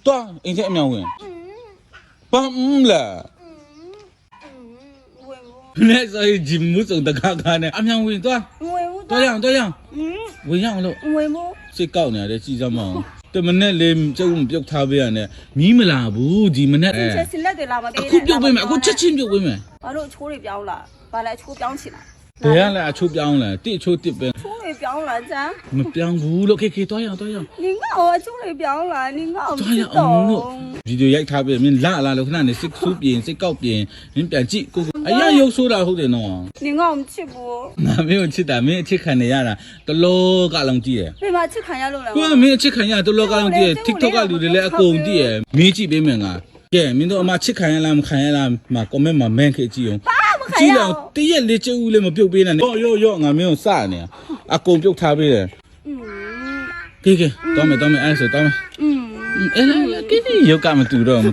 သွားအိမ်ထဲအမြောင်ဝင်ဘာလဲနဲ့ဆိုရင်ဂျင်မှုစုံတကားကားနဲ့အမြောင်ဝင်သွားတော်ရအောင်ဝင်ရအောင်လို့စိတ်ကောက်နေရတယ်ကြည်စမ်းမအောင်တမနဲ့လေးကျုပ်ပြုတ်ထားပေးရတယ်မီးမလာဘူးဒီမနဲ့ချက်စလက်တွေလာမပေးအခုပြုတ်ပေးမယ်အခုချက်ချင်းပြုတ်ပေးမယ်ဘာလို့အချိုးတွေပြောင်းလာဘာလဲအချိုးပြောင်းချင်လားဘယ်ကလဲအချိုးပြောင်းလဲတိအချိုးတစ်ပဲချိုးတွေပြောင်းလာစမ်းမပြောင်းဘူးလို့ခေတော်ရအောင်你看我ချိုးတွေပြောင်းလာ你看我တော်ရအောင်လို့ဗီဒီယိုရိုက်ထားပေးမင်းလာလို့ခဏနေစစ်ဆူးပြင်စစ်ကောက်ပြင်မင်းပြန်ကြည့်ကိုအရာရုပ်ဆိုးတာဟုတ်တယ်နော်你看我们吃不ငါမင်းကိုချစ်တာမင်းအချစ်ခံနေရတာတလောကလုံးကြည့်ရ为嘛吃看ရလို့လဲကိုမင်းအချစ်ခံရတလောကလုံးကြည့်ရ TikTok ကလူတွေလည်းအကုန်ကြည့်ရမင်းကြည့်ပေးမယ်ငါကဲမင်းတို့အမချစ်ခံရလားမခံရလားမှာ comment မှာ man ခေကြည့်အောင်ကြည့်တော့တရက်လေးကျုပ်ဦးလေးမပြုတ်ပေးနဲ့ရောငါမင်းကိုစနေအကုန်ပြုတ်ထားပေးတယ်ကဲတော့မယ်အဲ့ဆိုတော့မယ်အဲ့ကဲရုပ်ကမတူတော့မတူ